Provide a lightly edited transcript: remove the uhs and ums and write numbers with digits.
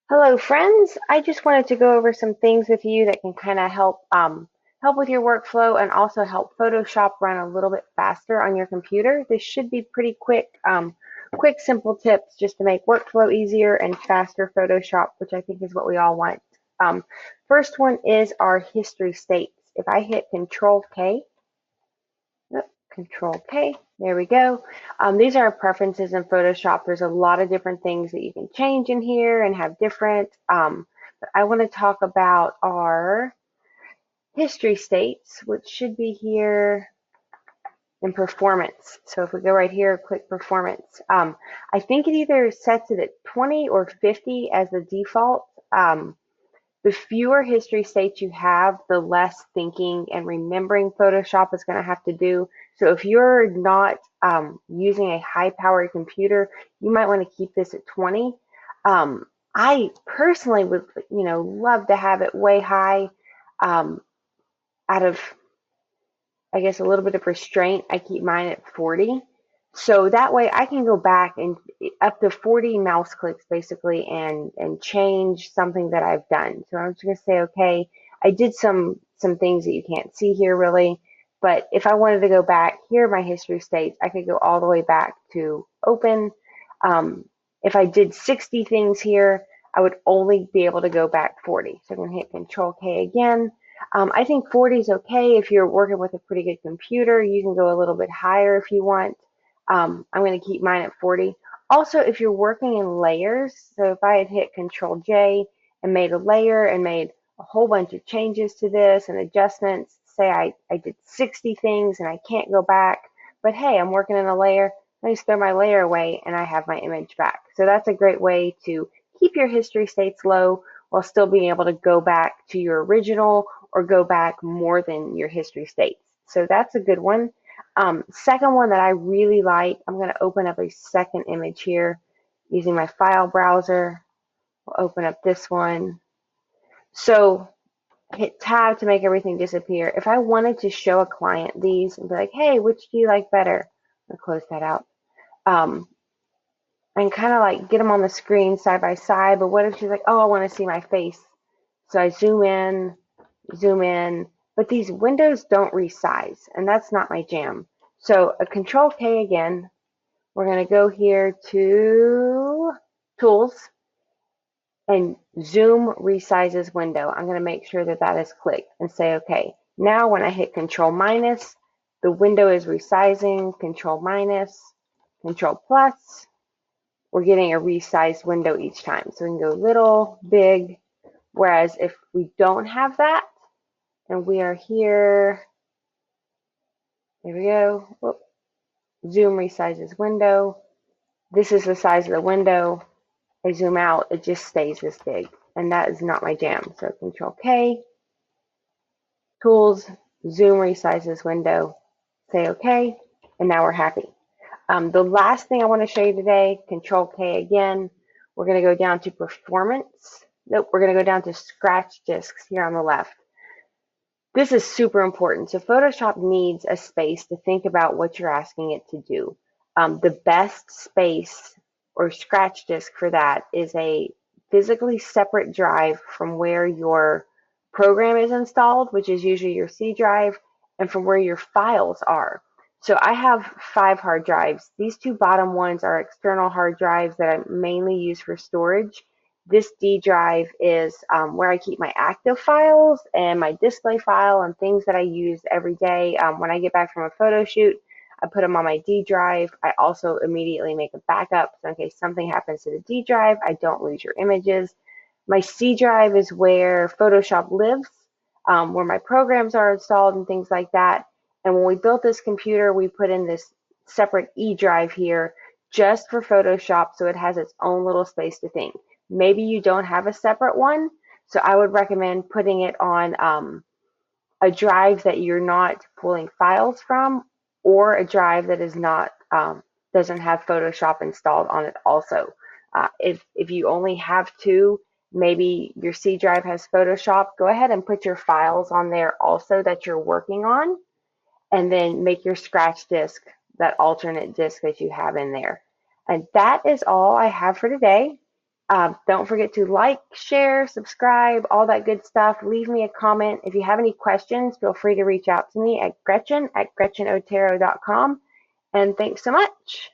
Hello, friends. I just wanted to go over some things with you that can kind of help with your workflow and also help Photoshop run a little bit faster on your computer. This should be pretty quick, simple tips just to make workflow easier and faster Photoshop, which I think is what we all want. Um, First one is our history states. If I hit Control K, Control K. There we go. These are preferences in Photoshop. There's a lot of different things that you can change in here and have different. But I want to talk about our history states, which should be here in performance. So if we go right here, click performance. I think it either sets it at 20 or 50 as the default. The fewer history states you have, the less thinking and remembering Photoshop is going to have to do. So if you're not using a high-powered computer, you might want to keep this at 20. I personally would, love to have it way high. Out of, I guess, a little bit of restraint, I keep mine at 40. So that way I can go back and up to 40 mouse clicks basically and change something that I've done. So I'm just going to say, okay, I did some things that you can't see here really, but if I wanted to go back, here are my history states. I could go all the way back to open. If I did 60 things here, I would only be able to go back 40. So I'm going to hit Control K again. I think 40 is okay if you're working with a pretty good computer. You can go a little bit higher if you want. I'm going to keep mine at 40. Also, if you're working in layers, so if I had hit Control J and made a layer and made a whole bunch of changes to this and adjustments, say I did 60 things and I can't go back, but hey, I'm working in a layer, I just throw my layer away and I have my image back. So that's a great way to keep your history states low while still being able to go back to your original or go back more than your history states. So that's a good one. Second one that I really like, I'm going to open up a second image here using my file browser. We'll open up this one. So hit tab to make everything disappear. If I wanted to show a client these and be like, hey, which do you like better? I'll close that out. Um, and kind of like get them on the screen side by side. But what if she's like, oh, I want to see my face? So I zoom in, but these windows don't resize, and that's not my jam. So a Control K again. We're going to go here to Tools and Zoom Resizes Window. I'm going to make sure that that is clicked and say OK. Now when I hit Control minus, the window is resizing. Control minus, Control plus. We're getting a resized window each time. So we can go little, big. Whereas if we don't have that, and we are here, there we go. Whoop. Zoom resizes window. This is the size of the window. I zoom out, it just stays this big. And that is not my jam. So Control K, Tools, Zoom resizes window, say OK, and now we're happy. The last thing I want to show you today, Control K again, we're going to go down to Performance. Nope, we're going to go down to Scratch Disks here on the left. This is super important. So Photoshop needs a space to think about what you're asking it to do. The best space or scratch disk for that is a physically separate drive from where your program is installed, which is usually your C drive, and from where your files are. So I have 5 hard drives. These 2 bottom ones are external hard drives that I mainly use for storage. This D drive is where I keep my active files and my display file and things that I use every day. When I get back from a photo shoot, I put them on my D drive. I also immediately make a backup so in case something happens to the D drive, I don't lose your images. My C drive is where Photoshop lives, where my programs are installed and things like that. And when we built this computer, we put in this separate E drive here just for Photoshop so it has its own little space to think. Maybe you don't have a separate one, so I would recommend putting it on a drive that you're not pulling files from, or a drive that is not doesn't have Photoshop installed on it also. If you only have 2, maybe your C drive has Photoshop, go ahead and put your files on there also that you're working on, and then make your scratch disk that alternate disk that you have in there. And that is all I have for today. Don't forget to like, share, subscribe, all that good stuff. Leave me a comment. If you have any questions, feel free to reach out to me at Gretchen@GretchenOtero.com. And thanks so much.